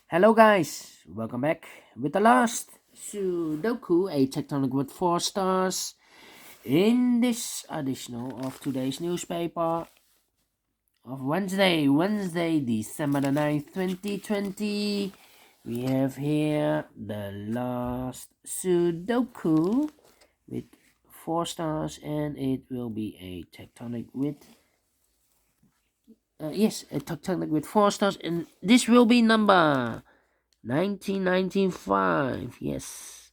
Hello guys, welcome back with the last Sudoku, a Tectonic with 4 stars. In this edition of today's newspaper of Wednesday, December the 9th, 2020, we have here the last Sudoku with 4 stars, and it will be a Tectonic with a Tectonic with 4 stars, and this will be number 1995. Yes.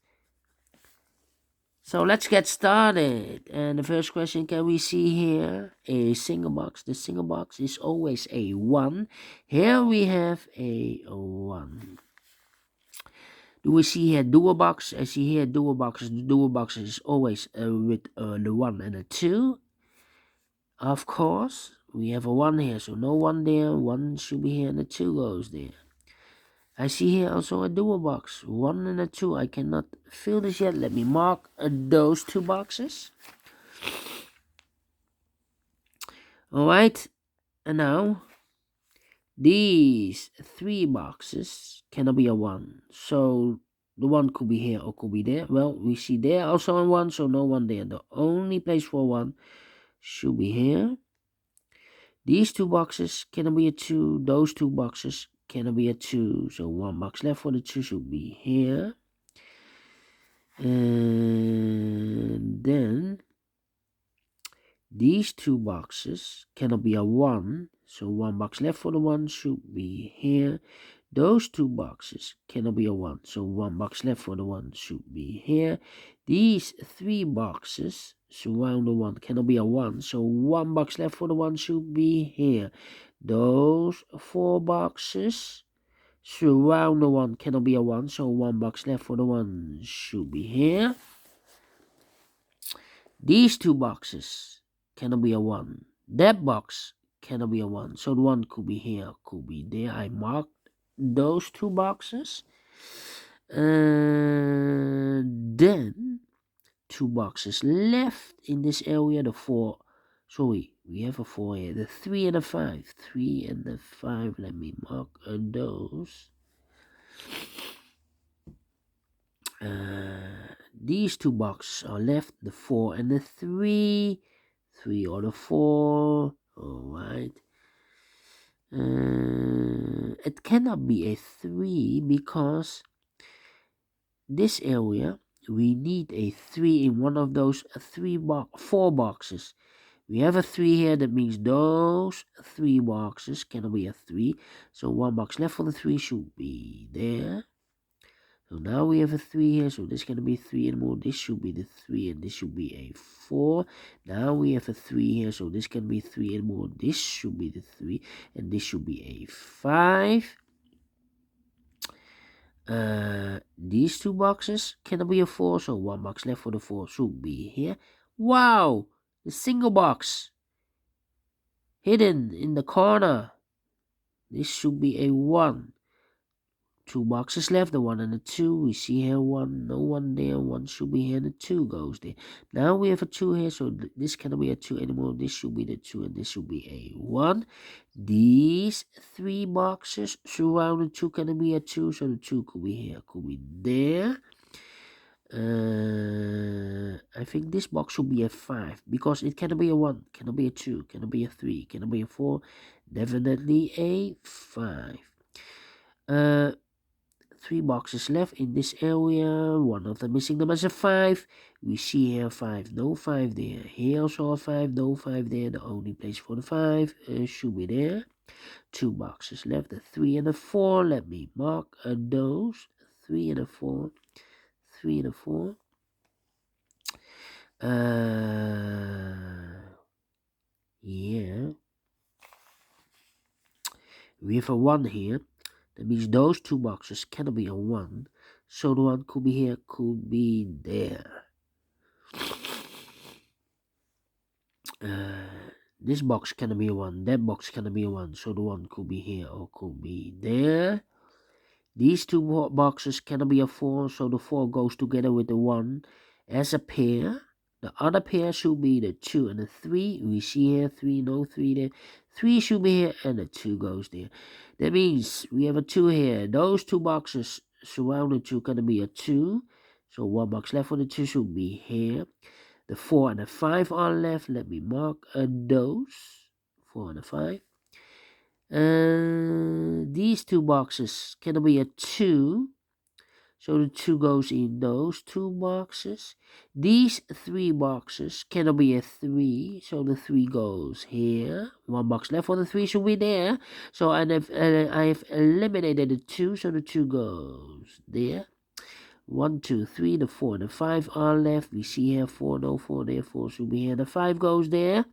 So let's get started. And the first question, can we see here a single box? The single box is always a 1. Here we have a 1. Do we see here dual box? I see here dual boxes. The dual box is always with the 1 and a 2. Of course, we have a 1 here, so no 1 there. 1 should be here and the 2 goes there. I see here also a dual box, 1 and a 2. I cannot fill this yet. Let me mark those 2 boxes. Alright, and now these 3 boxes cannot be a 1. So the 1 could be here or could be there. Well, we see there also a 1, so no 1 there. The only place for 1 should be here. These 2 boxes cannot be a 2. Those 2 boxes cannot be a 2. So 1 box left for the 2 should be here. And then these 2 boxes cannot be a 1, so 1 box left for the 1 should be here. Those 2 boxes cannot be a 1, so 1 box left for the 1 should be here. These 3 boxes surround the 1 cannot be a 1, so 1 box left for the 1 should be here. Those 4 boxes surround the 1 cannot be a 1, so 1 box left for the 1 should be here. These 2 boxes cannot be a 1. That box cannot be a 1, so the 1 could be here, could be there. I marked those 2 boxes. And then 2 boxes left in this area. The 4, sorry, we have a 4 here. The 3 and the 5. 3 and the 5, let me mark those. These 2 boxes are left, the 4 and the 3. 3 or the 4. Alright. It cannot be a 3 because this area we need a 3 in one of those 4 boxes. We have a 3 here, that means those 3 boxes cannot be a 3. So 1 box left for the 3 should be there. So now we have a 3 here, so this can be 3 and more. This should be the 3 and this should be a 4. Now we have a 3 here, so this can be 3 and more. This should be the 3 and this should be a 5. These 2 boxes cannot be a 4, so 1 box left for the 4 should be here. Wow! The single box hidden in the corner. This should be a 1. 2 boxes left, the 1 and the 2. We see here 1, no 1 there. 1 should be here, and the 2 goes there. Now we have a 2 here, so this cannot be a 2 anymore. This should be the 2, and this should be a 1. These 3 boxes surrounding 2 cannot be a 2, so the 2 could be here, could be there. I think this box should be a 5 because it cannot be a 1, cannot be a 2, cannot be a 3, cannot be a 4. Definitely a 5. 3 boxes left in this area. One of them missing them as a 5. We see here 5, no 5 there. Here also a 5, no 5 there. The only place for the 5 should be there. 2 boxes left, the 3 and the 4. Let me mark those. 3 and a 4. 3 and a 4. Yeah. We have a 1 here. That means those 2 boxes cannot be a 1. So the 1 could be here, could be there. This box cannot be a 1. That box cannot be a 1. So the 1 could be here or could be there. These 2 boxes cannot be a 4. So the 4 goes together with the 1 as a pair. The other pair should be the 2 and the 3. We see here 3, no 3 there. 3 should be here and the 2 goes there. That means we have a 2 here. Those 2 boxes surrounded to gonna be a 2. So 1 box left for the 2 should be here. The 4 and the 5 are left. Let me mark those. 4 and the 5. These 2 boxes can be a 2. So the 2 goes in those 2 boxes. These 3 boxes can be a 3. So the 3 goes here. 1 box left for the 3 should be there. So I have eliminated the 2. So the 2 goes there. 1, 2, 3, the 4 and the 5 are left. We see here 4, no 4 there, 4 should be here. The 5 goes there.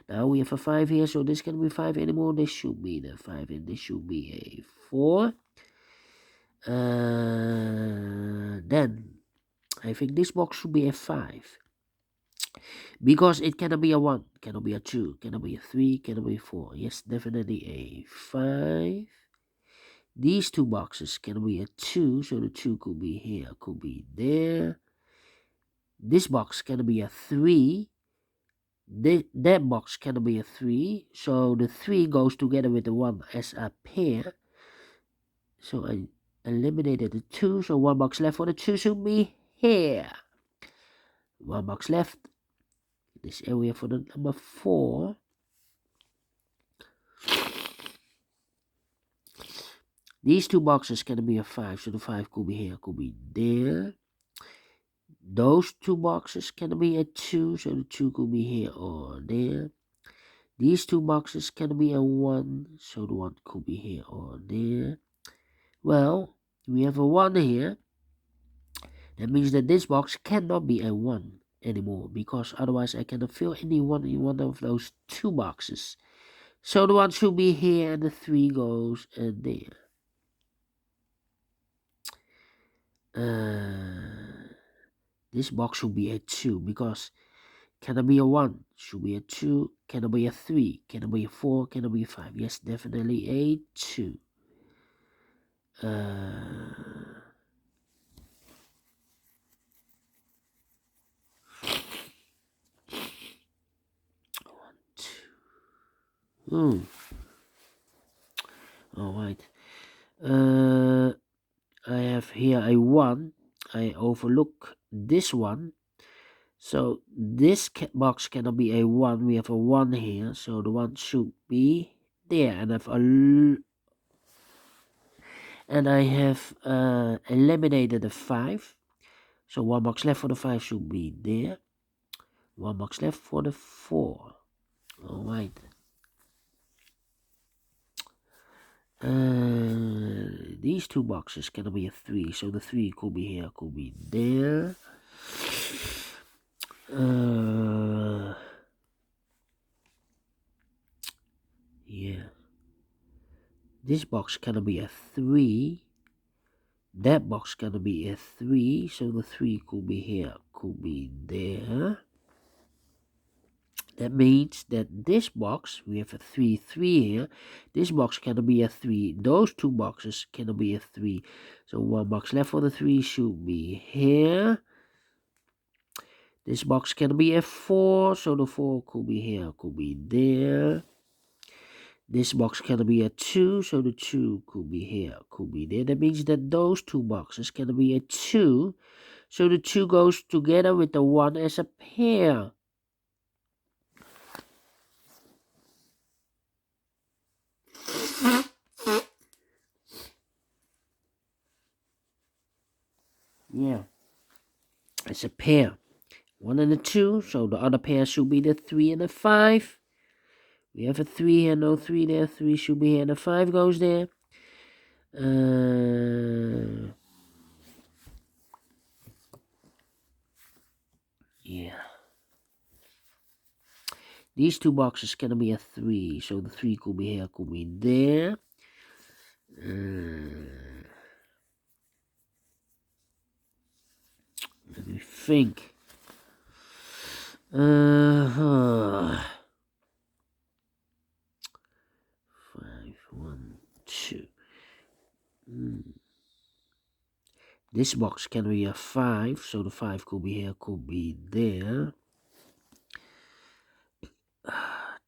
Now we have a 5 here, so this can be 5 anymore. This should be the 5 and this should be a 4. Then I think this box should be a 5. Because it cannot be a 1, cannot be a 2, cannot be a 3, cannot be a 4. Yes, definitely a 5. These 2 boxes can be a 2, so the 2 could be here, could be there. This box can be a 3. That box can be a 3. So the 3 goes together with the 1 as a pair. So I eliminated the 2. So 1 box left for the 2 should be here. 1 box left. This area for the number 4. These 2 boxes can be a 5. So the 5 could be here, could be there. Those 2 boxes can be a 2, so the 2 could be here or there. These 2 boxes can be a 1, so the 1 could be here or there. Well, we have a 1 here. That means that this box cannot be a 1 anymore, because otherwise I cannot fill any 1 in one of those 2 boxes. So the 1 should be here and the 3 goes there. This box should be a 2, because can it be a 1? Should be a 2. Can it be a 3? Can it be a 4? Can it be a 5? Yes, definitely a 2. 1, 2. Alright. I have here a 1. I overlook this one. So this box cannot be a 1. We have a 1 here. So the 1 should be there. And I have eliminated the 5. So 1 box left for the 5 should be there. 1 box left for the 4. Alright. These 2 boxes cannot be a 3. So the 3 could be here, could be there. Yeah. This box cannot be a 3. That box cannot be a 3. So the 3 could be here, could be there. That means that this box, we have a 3, 3 here. This box cannot be a 3. Those 2 boxes cannot be a 3. So 1 box left for the 3 should be here. This box can be a 4. So the 4 could be here, could be there. This box can be a 2. So the 2 could be here, could be there. That means that those 2 boxes can be a 2. So the 2 goes together with the 1 as a pair. Yeah, it's a pair. 1 and a 2, so the other pair should be the 3 and the 5. We have a 3 here, no 3 there. 3 should be here, and the 5 goes there. Yeah. These 2 boxes can be a 3, so the 3 could be here, could be there. Let me think. 5, 1, 2. This box can be a 5, so the 5 could be here, could be there.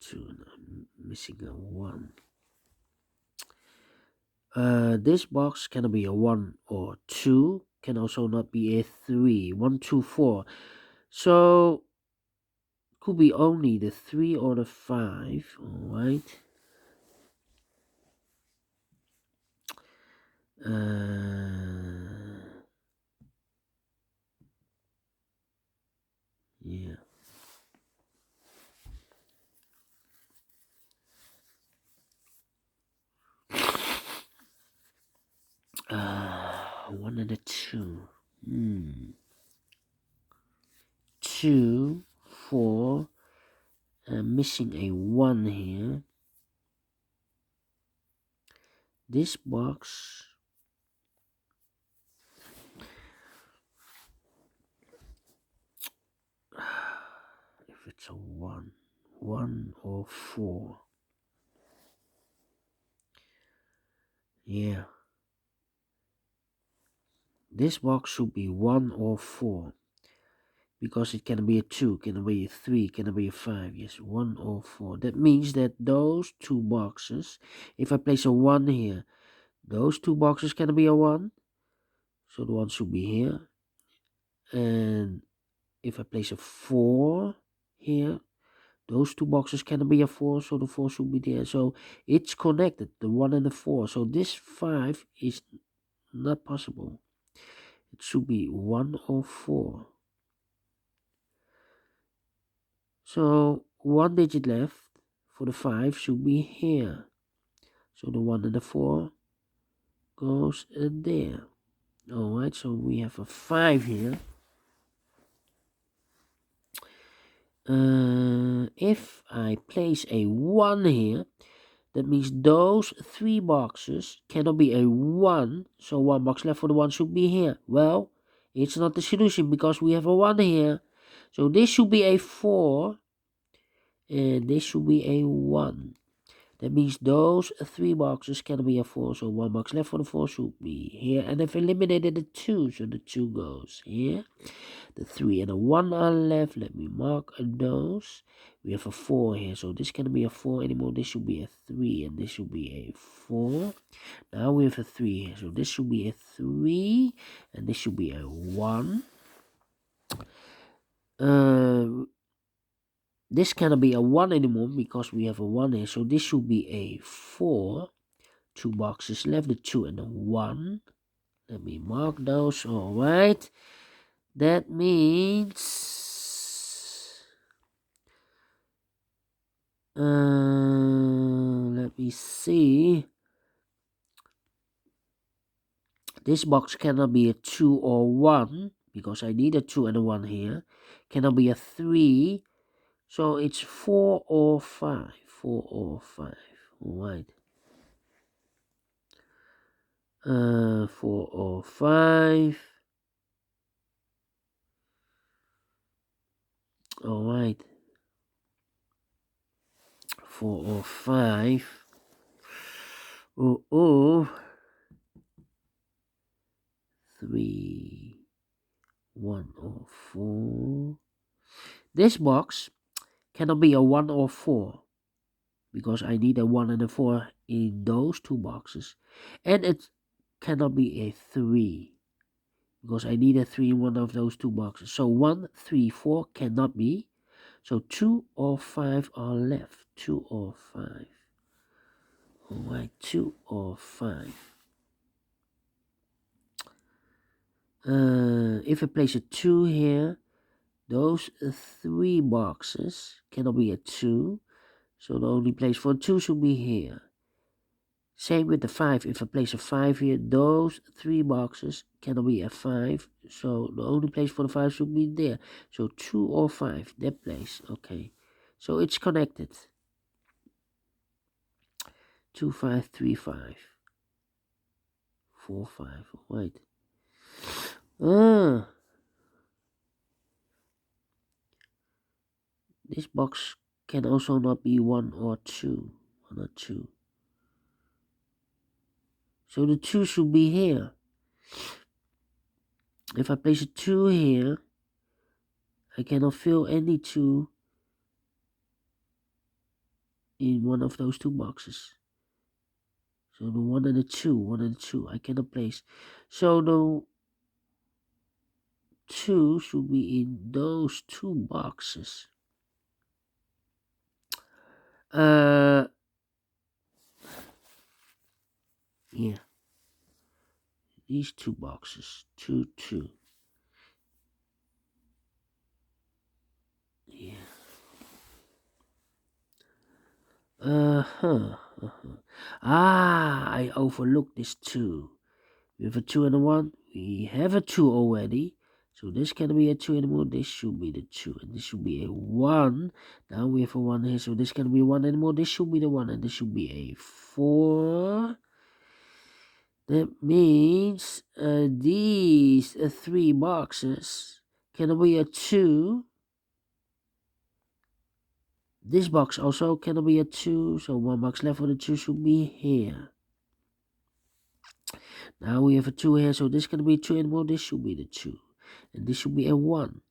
2 and I'm missing a 1. This box cannot be a 1 or 2, can also not be a 3. 1, 2, 4. So could be only the 3 or the 5. Alright. Yeah. 1 and a 2. 2, 4. I'm missing a 1 here. This box, if it's a 1 or 4. Yeah. This box should be 1 or 4. Because it can be a 2, can be a 3, can be a 5. Yes, 1 or 4. That means that those two boxes, if I place a 1 here, those two boxes can be a 1. So the 1 should be here. And if I place a 4 here, those two boxes can be a 4, so the 4 should be there. So it's connected, the 1 and the 4. So this 5 is not possible. It should be 1 or 4. So 1 digit left for the 5 should be here. So the 1 and the 4 goes in there. Alright, so we have a 5 here. If I place a 1 here, that means those 3 boxes cannot be a 1. So 1 box left for the 1 should be here. Well, it's not the solution because we have a 1 here. So this should be a 4. And this should be a 1. That means those 3 boxes can be a 4. So 1 box left for the 4 should be here. And I've eliminated the 2. So the 2 goes here. The 3 and the 1 are left. Let me mark those. We have a 4 here. So this cannot be a 4 anymore. This should be a 3. And this should be a 4. Now we have a 3 here. So this should be a 3. And this should be a 1. This cannot be a 1 anymore because we have a 1 here. So this should be a 4. 2 boxes left, the 2 and the 1. Let me mark those. Alright. That means... let me see. This box cannot be a 2 or 1 because I need a 2 and a 1 here. Cannot be a 3. So it's 4 or 5. 4 or 5. Alright. 4 or 5. Alright. 4 or 5. Oh. 3. 1 or 4. This box cannot be a 1 or 4 because I need a 1 and a 4 in those two boxes. And it cannot be a 3 because I need a 3 in one of those two boxes. So 1, 3, 4 cannot be. So 2 or 5 are left. 2 or 5. Alright, 2 or 5. If I place a 2 here, those 3 boxes cannot be a 2. So the only place for a 2 should be here. Same with the 5. If I place a 5 here, those 3 boxes cannot be a 5. So the only place for the 5 should be there. So 2 or 5, that place. Okay. So it's connected. 2, 5, 3, 5. 4, 5. Wait. This box can also not be 1 or 2. 1 or 2. So the 2 should be here. If I place a 2 here, I cannot fill any 2 in one of those two boxes. So the 1 and the 2, I cannot place. So the 2 should be in those two boxes. Yeah, these two boxes, 2, 2. Yeah. I overlooked this 2. We have a 2 and a 1. We have a 2 already. So this can be a 2 anymore. This should be the 2. And this should be a 1. Now we have a 1 here. So this can be 1 anymore. This should be the 1. And this should be a 4. That means these 3 boxes can be a 2. This box also can be a 2. So 1 box left for the 2 should be here. Now we have a 2 here, so this can be 2 anymore. This should be the 2. And this should be a 1.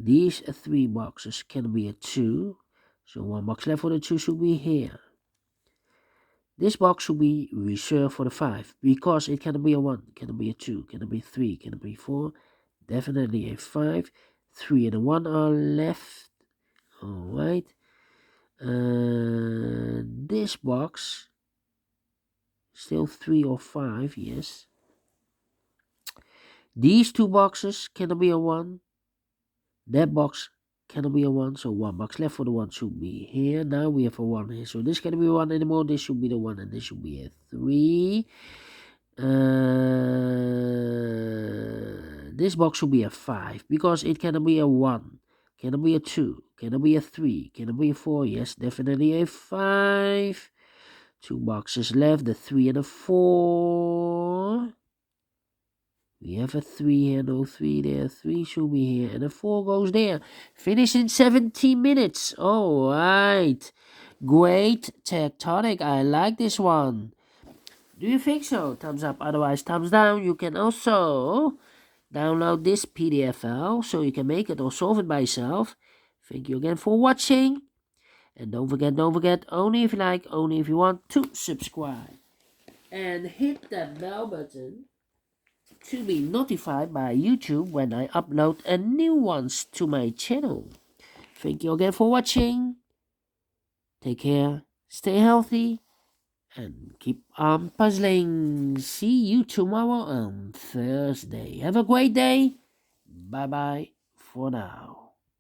These 3 boxes can be a 2. So 1 box left for the 2 should be here. This box should be reserved for the 5 because it can be a 1, can be a 2, can be 3, can be 4. Definitely a 5. 3 and a 1 are left. Alright. This box, still 3 or 5, yes. These 2 boxes cannot be a 1. That box cannot be a 1. So 1 box left for the 1 should be here. Now we have a 1 here. So this cannot be 1 anymore. This should be the 1 and this should be a 3. This box should be a 5 because it cannot be a 1. Cannot be a 2. Cannot be a 3. Cannot be a 4. Yes, definitely a 5. 2 boxes left. The 3 and a 4. We have a 3 here, no 3 there. 3 should be here, and a 4 goes there. Finish in 17 minutes. All right. Great Tectonic. I like this one. Do you think so? Thumbs up, otherwise thumbs down. You can also download this PDF file so you can make it or solve it by yourself. Thank you again for watching. And don't forget, only if you like, only if you want to subscribe. And hit that bell button to be notified by YouTube when I upload a new ones to my channel. Thank you again for watching. Take care, stay healthy, and keep on puzzling. See you tomorrow on Thursday. Have a great day. Bye bye for now.